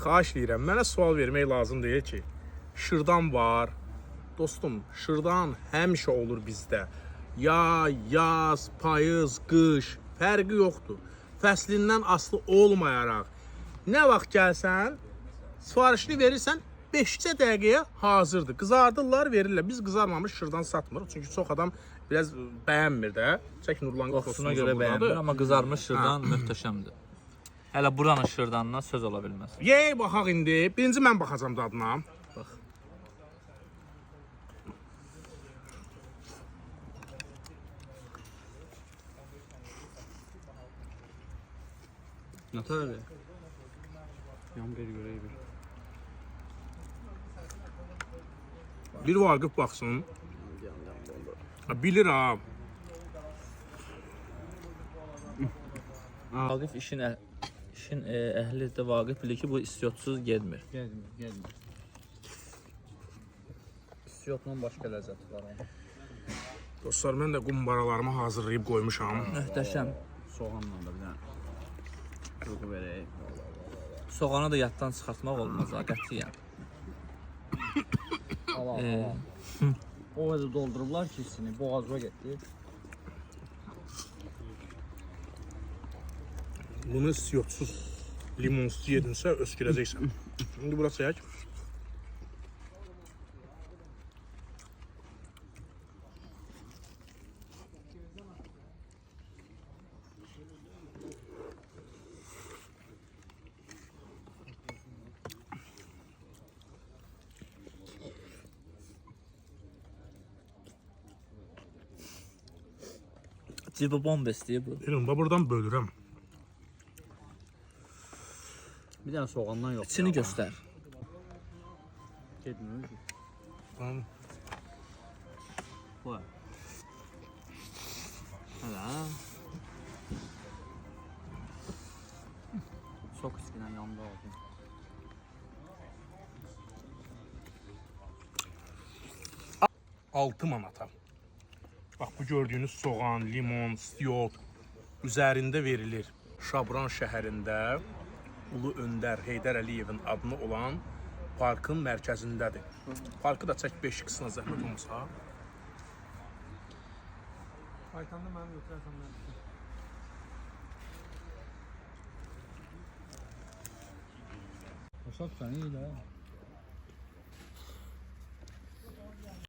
Xahiş edirəm, mənə sual vermək lazım deyil ki. Şırdan var. Dostum, şırdan həmişə olur bizdə. Yaz, payız, qış, fərqi yoxdur. Fəslindən asılı olmayaraq. Nə vaxt gəlsən, sifarişini verirsən, 5-cə dəqiqəyə hazırdır. Qızardırlar, verirlər. Biz qızarmamış şırdan satmırıq. Çünki çox adam biraz bəyənmir də. Çək Nurlan Qoxusuna görə bəyənmir, amma qızarmış şırdan möhtəşəmdir. Hələ buranın şırdanına söz ola bilməz. Yey, baxaq indi. Birinci mən baxacam dadına. Bax. Nətər elə? Yan bir görək bir. Bir Vaqif baxsın. Bilir ha. Vaqif işin əhlidir, Vaqif bilir ki, bu istiyotsuz getmir. Gəlmir. İstiyotla başqa ləzzəti var onun. Dostlar, mən də qumbaralarımı hazırlayıb qoymuşam. Möhtəşəm. Soğanla da bir dənə. Yox verək. Soğanı da yaddan çıxartmaq olmaz ha, qətiyyən. Allah. O qədər doldurublar ki, hissini boğazıma getdi. Bunu istiyotsuz, limonsuz yedinsə öskürəcəksən. Şimdi bura çək. Cibi bombes deyir bu. Deyirəm, buradan bölürəm. Bir dənə soğandan yox. İçini göstər. Getmir ki. Tamam. Bu. Hələ. Çox iskidən yanında oldu. Altı manata. Bax, bu gördüyünüz soğan, limon, istiyot üzərində verilir. Şabran şəhərində Ulu Öndər Heydər Əliyevin adını olan parkın mərkəzindədir. Parkı da çək 5 qısına zəhmət olmasa. Aytanda mənim götürərsəm mən. Uşaq səni iyi də.